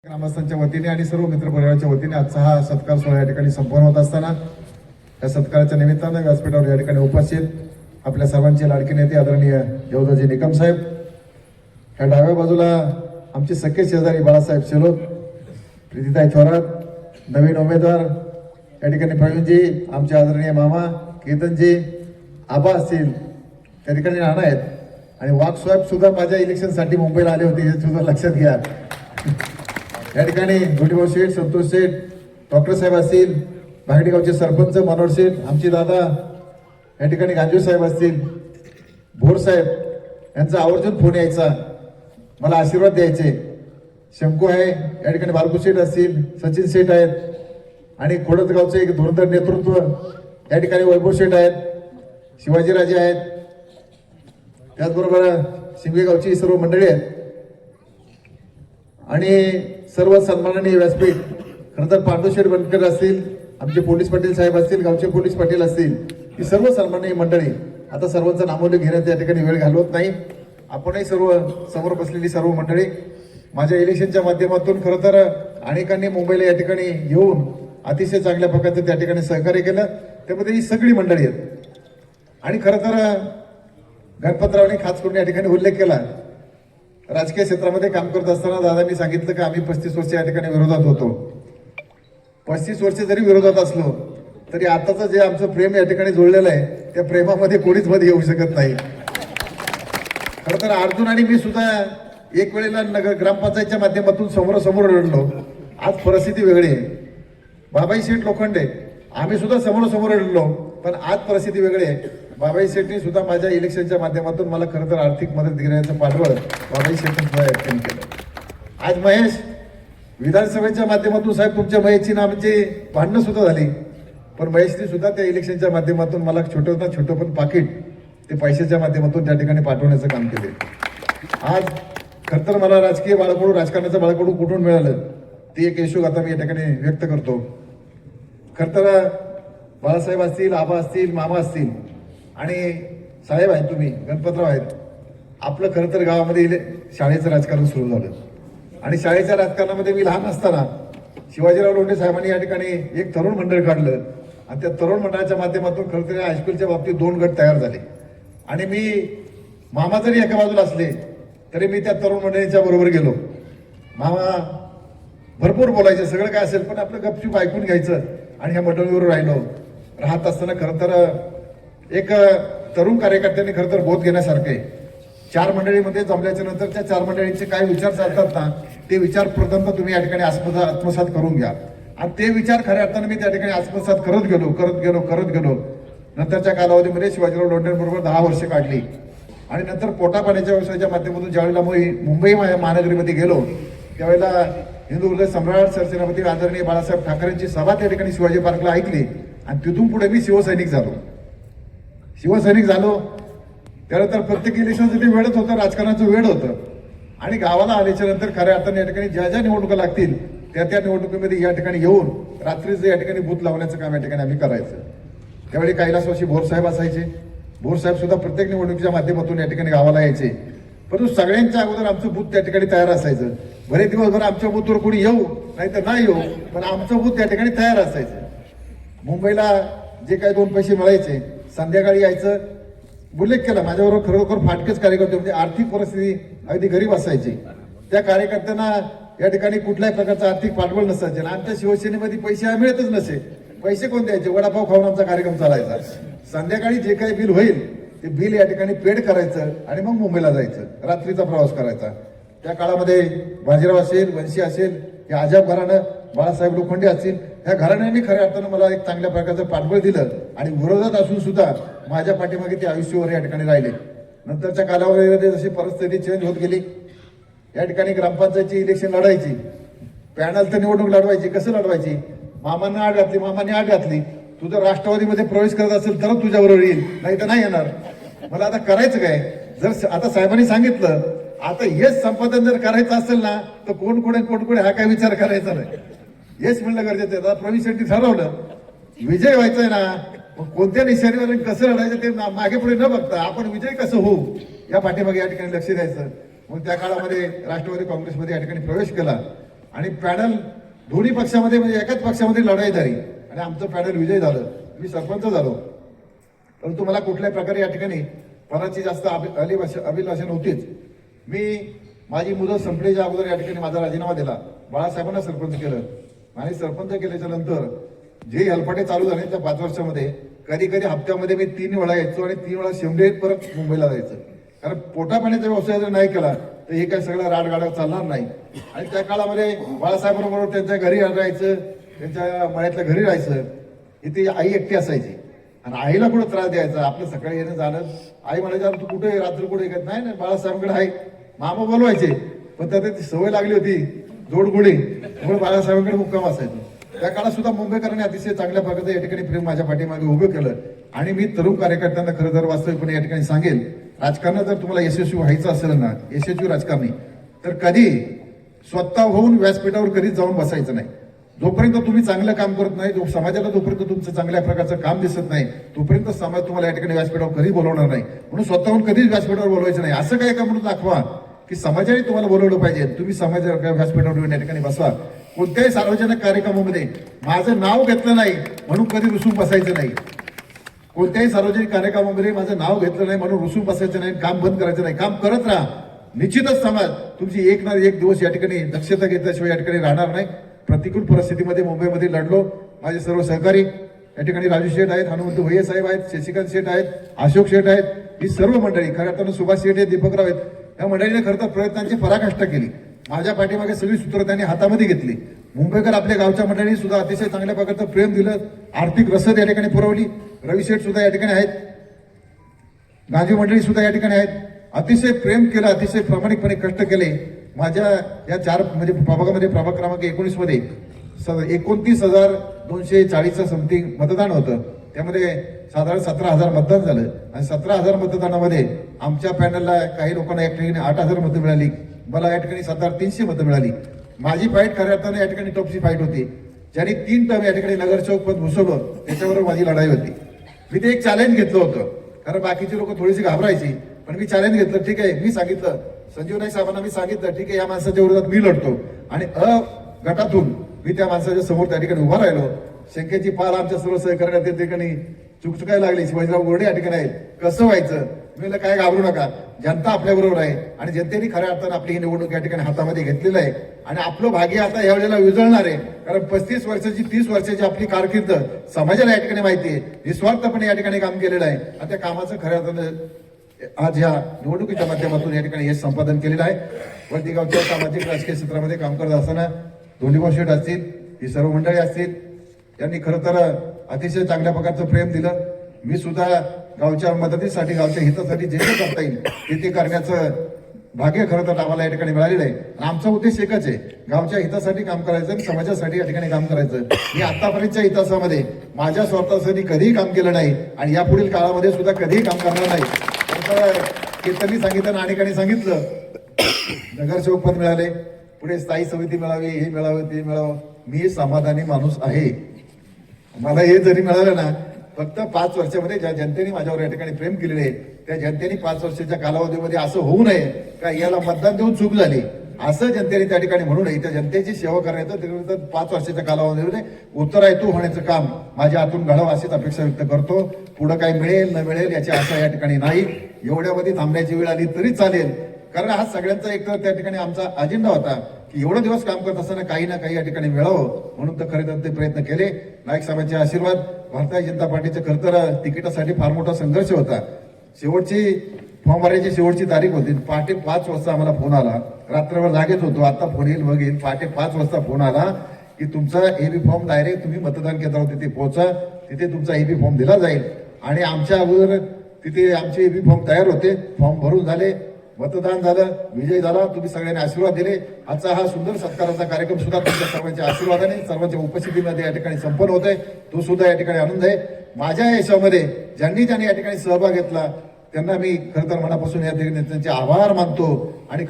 ग्रामस्थांच्या वतीने आणि सर्व मित्रपरिवाराच्या वतीने आजचा हा सत्कार सोहळा या ठिकाणी संपन्न होत असताना या सत्काराच्या निमित्तानं व्यासपीठावर या ठिकाणी उपस्थित आपल्या सर्वांचे लाडके नेते आदरणीय यवदाजी निकम साहेब, ह्या डाव्या बाजूला आमचे सख्खे शेजारी बाळासाहेब शेलोत, प्रीतीताई थोरात, नवीन उमेदवार या ठिकाणी प्रवीणजी, आमचे आदरणीय मामा केतनजी, आबा असतील त्या ठिकाणी राहणार आहेत आणि वाघ साहेब सुद्धा माझ्या इलेक्शनसाठी मुंबईला आले होते, हे सुद्धा लक्षात घ्या. या ठिकाणी गुटीभाऊ शेठ, संतोष शेठ, डॉक्टर साहेब असतील, भागडी गावचे सरपंच मनोहर शेठ, आमचे दादा या ठिकाणी गांजू साहेब असतील, भोर साहेब यांचा आवर्जून फोन यायचा, मला आशीर्वाद द्यायचे. शंकू आहे या ठिकाणी, बारकू शेठ असतील, सचिन शेठ आहेत आणि खोडदगावचे एक धुरंधर नेतृत्व या ठिकाणी वैभव शेठ आहेत, शिवाजीराजे आहेत, त्याचबरोबर शिंगेगावची सर्व मंडळी आहेत आणि सर्व सन्माननीय व्यासपीठ. खरं तर पांडुशेठ बनकर असतील, आमचे पोलीस पाटील साहेब असतील, गावचे पोलीस पाटील असतील, ही सर्व सन्माननीय मंडळी. आता सर्वांचं नामोल्लेख घेण्यात या ठिकाणी वेळ घालवत नाही. आपणही सर्व समोर बसलेली सर्व मंडळी माझ्या इलेक्शनच्या माध्यमातून खरं तर अनेकांनी मुंबईला या ठिकाणी येऊन अतिशय चांगल्या प्रकारचं त्या ठिकाणी सहकार्य केलं. त्यामध्ये ही सगळी मंडळी आहेत आणि खरं तर गणपतरावने खास करून या ठिकाणी उल्लेख केला. राजकीय क्षेत्रामध्ये काम करत असताना दादांनी सांगितलं की आम्ही 35 वर्ष या ठिकाणी विरोधात होतो. 35 वर्ष जरी विरोधात असलो तरी आताचं जे आमचं प्रेम या ठिकाणी जोडलेलं आहे त्या प्रेमामध्ये कोणीच मध्ये येऊ शकत नाही. खरं तर अर्जुन आणि मी सुद्धा एक वेळेला नगर ग्रामपंचायतच्या माध्यमातून समोरासमोर लढलो. आज परिस्थिती वेगळी आहे. बाबाई शेठ लोखंडे आम्ही सुद्धा समोरासमोर लढलो, पण आज परिस्थिती वेगळी आहे. बाबाई शेठनी सुद्धा माझ्या इलेक्शनच्या माध्यमातून मला खरं तर आर्थिक मदत देण्याचं पाठबळ बाबाई शेठने सुद्धा या ठिकाणी केलं. आज महेश विधानसभेच्या माध्यमातून साहेब तुमच्या महेशची नावाची भांडणं सुद्धा झाली, पण महेशनी सुद्धा त्या इलेक्शनच्या माध्यमातून मला छोटं पण पाकिट ते पैशाच्या माध्यमातून त्या ठिकाणी पाठवण्याचं काम केले. आज खरं तर मला राजकीय बाळकडू, राजकारणाचं बाळकडू कुठून मिळालं ते एक यशोग आता मी या ठिकाणी व्यक्त करतो. खरं तर बाळासाहेब असतील, आबा असतील, मामा असतील आणि साहेब आहेत, तुम्ही गणपतराव आहेत, आपलं खरं तर गावामध्ये शाळेचं राजकारण सुरू झालं आणि शाळेच्या राजकारणामध्ये मी लहान असताना शिवाजीराव लोंढे साहेबांनी या ठिकाणी एक तरुण मंडळ काढलं आणि त्या तरुण मंडळाच्या माध्यमातून खरं तर हायस्कूलच्या बाबतीत 2 गट तयार झाले आणि मी मामा जरी एका बाजूला असले तरी मी त्या तरुण मंडळीच्या बरोबर गेलो. मामा भरपूर बोलायचे, सगळं काय असेल पण आपलं गपचूप ऐकून घ्यायचं आणि ह्या मंडळीवर राहत असताना खरं तर एक तरुण कार्यकर्त्यांनी खरं तर बोध घेण्यासारखे 4 मंडळीमध्ये जमल्याच्या नंतर त्या 4 मंडळींचे काय विचार चालतात ना ते विचार प्रथम तुम्ही या ठिकाणी आत्मसात करून घ्या आणि ते विचार खऱ्या अर्थाने मी त्या ठिकाणी आत्मसात करत गेलो. नंतरच्या कालावधीमध्ये शिवाजीराव लोंढेंबरोबर 10 वर्ष काढली आणि नंतर पोटापाण्याच्या व्यवसायाच्या माध्यमातून ज्यावेळेला मुंबई महानगरीमध्ये गेलो त्यावेळेला हिंदू हृदय सम्राट सरसेनापती आदरणीय बाळासाहेब ठाकरेंची सभा त्या ठिकाणी शिवाजी पार्कला ऐकली आणि तिथून पुढे मी शिवसैनिक झालो. त्यानंतर प्रत्येक इलेक्शनचं ते वेळच होतं, राजकारणाचं वेळ होतं आणि गावाला आल्याच्या नंतर खऱ्या अर्थाने या ठिकाणी ज्या निवडणुका लागतील त्या निवडणुकीमध्ये या ठिकाणी येऊन रात्रीचं या ठिकाणी बूथ लावण्याचं काम या ठिकाणी आम्ही करायचं. त्यावेळी कैलासवासी भोर साहेब असायचे. भोर साहेब सुद्धा प्रत्येक निवडणुकीच्या माध्यमातून या ठिकाणी गावाला यायचे, परंतु सगळ्यांच्या अगोदर आमचं बूथ त्या ठिकाणी तयार असायचं. बरेच दिवसभर आमच्या बूथवर कोणी येऊ नाही तर नाही येऊ, पण आमचं बूथ त्या ठिकाणी तयार असायचं. मुंबईला जे काही 2 पैसे मिळायचे संध्याकाळी यायचं. उल्लेख केला माझ्याबरोबर खरोखर फाटकेच कार्यकर्ते म्हणजे आर्थिक परिस्थिती अगदी गरीब असायची. त्या कार्यकर्त्यांना या ठिकाणी कुठल्याही प्रकारचं आर्थिक पाठबळ नसायचे. आमच्या शिवसेनेमध्ये पैसे मिळतच नसे. पैसे कोण द्यायचे? वडापाव खाऊन आमचा कार्यक्रम चालायचा. संध्याकाळी जे काही बिल होईल ते बिल या ठिकाणी पेड करायचं आणि मग मुंबईला जायचं, रात्रीचा प्रवास करायचा. त्या काळामध्ये बाजीराव असेल, वंशी असेल, या अजब घराणं, बाळासाहेब लोखंडे असतील, ह्या घराण्यांनी खऱ्या अर्थानं मला एक चांगल्या प्रकारचं पाठबळ दिलं आणि विरोधात असून सुद्धा माझ्या पाठीमागे ते आयुष्यभर या ठिकाणी राहिले. नंतरच्या कालावधीमध्ये जशी परिस्थिती चेंज होत गेली, या ठिकाणी ग्रामपंचायतची इलेक्शन लढायची, पॅनल तर निवडणूक लढवायची. कसं लढवायची? मामांना मामाने आड घातली, तू जर राष्ट्रवादीमध्ये प्रवेश करत असेल तर तुझ्याबरोबर येईल, नाही तर नाही येणार. मला आता करायचं काय? जर आता साहेबांनी सांगितलं आता हेच संपादन जर करायचं असेल ना तर कोण कोणी हा काय विचार करायचा नाही. हेच म्हणणं गरजेचं आहे. आता प्रवीण शेट्टी ठरवलं विजय व्हायचा आहे ना, कोणत्या निशाणीवर कसं लढायचं ते मागे पुढे न बघता आपण विजय कसं होऊ या पाठीमागे या ठिकाणी लक्ष द्यायचं. मग त्या काळामध्ये राष्ट्रवादी काँग्रेसमध्ये या ठिकाणी प्रवेश केला आणि पॅनल दोन्ही पक्षामध्ये म्हणजे एकाच पक्षामध्ये लढाई झाली आणि आमचं पॅनल विजय झालं. मी सरपंच झालो. परंतु मला कुठल्याही प्रकारे या ठिकाणी पदाची जास्त अभिलाषा नव्हतीच. मी माझी मुदत संपण्याच्या अगोदर या ठिकाणी माझा राजीनामा दिला. बाळासाहेबांना सरपंच केलं आणि सरपंच केल्याच्या नंतर जे हलपाटे चालू झाले त्या 5 वर्षामध्ये कधी कधी हप्त्यामध्ये मी 3 वेळा यायचो आणि 3 वेळा शिमले परत मुंबईला जायचं. कारण पोटापाण्याचा व्यवसाय जर नाही केला तर हे काय सगळं राडगाडा चालणार नाही. आणि त्या काळामध्ये बाळासाहेबांबरोबर त्यांच्या घरी राहायचं, त्यांच्या मळ्यातल्या घरी राहायचं. इथे आई एकटी असायची आणि आईला कुठं त्रास द्यायचा. आपलं सकाळी येणं जाणं. आई म्हणायचं तू कुठे रात्री कुठे येत नाही ना बाळासाहेबांकडे आहे. मामा बोलवायचे पण त्यात ती सवय लागली होती जोडगुडी, त्यामुळे बाळासाहेबांकडे मुक्काम असायचं. त्या काळात सुद्धा मुंबईकरांनी अतिशय चांगल्या प्रकारचं या ठिकाणी प्रेम माझ्या पाठीमागे उभं केलं. आणि मी तरुण कार्यकर्त्यांना खरं तर वास्तविकपणे या ठिकाणी सांगेल, राजकारणात जर तुम्हाला यशस्वी व्हायचं असेल ना, यशस्वी राजकारणी, तर कधी स्वतः होऊन व्यासपीठावर कधीच जाऊन बसायचं नाही. जोपर्यंत तुम्ही चांगलं काम करत नाही, समाजाला जोपर्यंत तुमचं चांगल्या प्रकारचं काम दिसत नाही, तोपर्यंत समाज तुम्हाला या ठिकाणी व्यासपीठावर कधी बोलवणार नाही. म्हणून स्वतःहून कधीच व्यासपीठावर बोलवायचं नाही. असं काय का म्हणून दाखवा की समाजाने तुम्हाला बोलवलं पाहिजे. तुम्ही समाज व्यासपीठावर येऊन या ठिकाणी बसवा. कोणत्याही सार्वजनिक कार्यक्रमामध्ये माझं नाव घेतलं नाही म्हणून कधी रुसून बसायचं नाही. कोणत्याही सार्वजनिक कार्यक्रमामध्ये माझं नाव घेतलं नाही म्हणून रुसून बसायचं नाही, काम बंद करायचं नाही. काम करत राहा. निश्चितच समाज तुमची एक ना एक दिवस या ठिकाणी दक्षता घेतल्याशिवाय या ठिकाणी राहणार नाही. प्रतिकूल परिस्थितीमध्ये मुंबईमध्ये लढलो. माझे सर्व सहकारी या ठिकाणी राजू शेठ आहेत, हनुमंत भैया साहेब आहेत, शशिकांत शेठ आहेत, अशोक शेठ आहेत. ही सर्व मंडळी, खऱ्या अर्थानं सुभाष शेठ आहेत, दीपकराव आहेत, या मंडळीने खरं तर प्रयत्नांची पराकाष्ठा केली. माझ्या पाठीमागे सगळी सूत्र त्यांनी हातामध्ये घेतली. मुंबईकर आपल्या गावच्या मंडळींनी सुद्धा अतिशय चांगल्या प्रकारचं प्रेम दिलं. आर्थिक रसद या ठिकाणी पुरवली. रवी शेठ सुद्धा या ठिकाणी आहेत, गांधी मंडळी सुद्धा या ठिकाणी आहेत. अतिशय प्रेम केलं, अतिशय प्रामाणिकपणे कष्ट केले. माझ्या या 4 म्हणजे प्रभागामध्ये प्रभाग क्रमांक 19 मध्ये 29,240 समथिंग मतदान होतं. त्यामध्ये साधारण 17,000 मतदान झालं आणि 17,000 मतदानामध्ये आमच्या पॅनलला काही लोकांना या ठिकाणी 8,000 मतं मिळाली. मला या ठिकाणी 7,300 मतं मिळाली. माझी फाईट खऱ्या अर्थाने या ठिकाणी टॉपची फाईट होती. ज्यांनी 3 टर्म या ठिकाणी नगरसेवक पद घुसवलं त्याच्याबरोबर माझी लढाई होती. मी ते एक चॅलेंज घेतलं होतं, कारण बाकीचे लोक थोडीशी घाबरायची, पण मी चॅलेंज घेतलं. ठीक आहे, मी सांगितलं, संजीव नाईक साहेबांना मी सांगितलं, ठीक आहे या माणसाच्या विरोधात मी लढतो. आणि गटातून मी त्या माणसाच्या समोर त्या ठिकाणी उभा राहिलो. शंकेची पाल आमच्या सर्व सहकार्यात त्या ठिकाणी चुकचुकायला लागली. शिवाजीराव गोरडे या ठिकाणी आहेत. कसं व्हायचं? मी काय घाबरू नका, जनता आपल्या बरोबर आहे आणि जनतेने खऱ्या अर्थानं आपली ही निवडणूक या ठिकाणी हातामध्ये घेतलेलं आहे. आणि आपलं भाग्य आता या वेळेला उजळणार आहे, कारण 35 वर्षाची 30 वर्षाची आपली कारकीर्द समाजाला या ठिकाणी माहिती आहे. निस्वार्थपणे या ठिकाणी काम केलेलं आहे आणि त्या कामाचं खऱ्या अर्थानं आज या निवडणुकीच्या माध्यमातून या ठिकाणी यश संपादन केलेलं आहे. वरती गावच्या सामाजिक राजकीय क्षेत्रामध्ये काम करत असताना धोंडीभाऊ शेठ असतील, ही सर्व मंडळी असतील, यांनी खरं तर अतिशय चांगल्या प्रकारचं प्रेम दिलं. मी सुद्धा गावच्या मदतीसाठी, गावच्या हितासाठी जे जे करता येईल ते करण्याचं भाग्य खरं तर आम्हाला या ठिकाणी मिळालेलं आहे. आणि आमचा उद्देश एकच आहे, गावच्या हितासाठी काम करायचं आणि समाजासाठी या ठिकाणी काम करायचं. मी आतापर्यंतच्या इतिहासामध्ये माझ्या स्वतःसाठी कधीही काम केलं नाही आणि यापुढील काळामध्ये सुद्धा कधीही काम करणार नाही. केतननी सांगितलं, नाणिकांनी सांगितलं, नगरसेवक पद मिळाले, पुढे स्थायी समिती मिळावी, हे मिळावं ते मिळावं. मी समाधानी माणूस आहे. मला हे जरी मिळालं ना, फक्त 5 वर्षामध्ये ज्या जनतेने माझ्यावर या ठिकाणी प्रेम केलेले आहे त्या जनतेने 5 वर्षाच्या कालावधीमध्ये असं होऊ नये का याला मतदान देऊन चूक झाली असं जनतेने त्या ठिकाणी म्हणू नये. त्या जनतेची सेवा करण्याचं 5 वर्षाच्या कालावधीमध्ये उत्तरायतू होण्याचं काम माझ्या हातून घडावं अशीच अपेक्षा व्यक्त करतो. पुढं काही मिळेल न मिळेल याची आशा या ठिकाणी नाही. एवढ्यामध्ये थांबण्याची वेळ आली तरी चालेल, कारण हा सगळ्यांचा एक तर त्या ठिकाणी आमचा अजेंडा होता की एवढे दिवस काम करत असताना काही ना काही या ठिकाणी मिळावं, म्हणून तर खरे तर ते प्रयत्न केले. नाईक साहेबांचे आशीर्वाद, भारतीय जनता पार्टीचे खरं तर तिकिटासाठी फार मोठा संघर्ष होता. शेवटची फॉर्म भरायची शेवटची तारीख होती. पहाटे 5 वाजता आम्हाला फोन आला. रात्रभर जागेच होतो, आता फोन येईल मग येईल. पहाटे 5 वाजता फोन आला की तुमचा एबी फॉर्म डायरेक्ट तुम्ही मतदान केंद्रावर तिथे पोहोचा, तिथे तुमचा एबी फॉर्म दिला जाईल. आणि आमच्या अगोदर तिथे आमचे एबी फॉर्म तयार होते. फॉर्म भरून झाले, मतदान झालं, विजय झाला. तुम्ही सगळ्यांनी आशीर्वाद दिले. आजचा हा सुंदर सत्काराचा कार्यक्रम सुद्धा तुमच्या सर्वांच्या आशीर्वादाने, सर्वांच्या उपस्थितीमध्ये या ठिकाणी संपन्न होत आहे. तो सुद्धा या ठिकाणी आनंद आहे. माझ्या यशामध्ये ज्यांनी या ठिकाणी सहभाग घेतला त्यांना मी खरं तर मनापासून या ठिकाणी त्यांचे आभार मानतो. आणि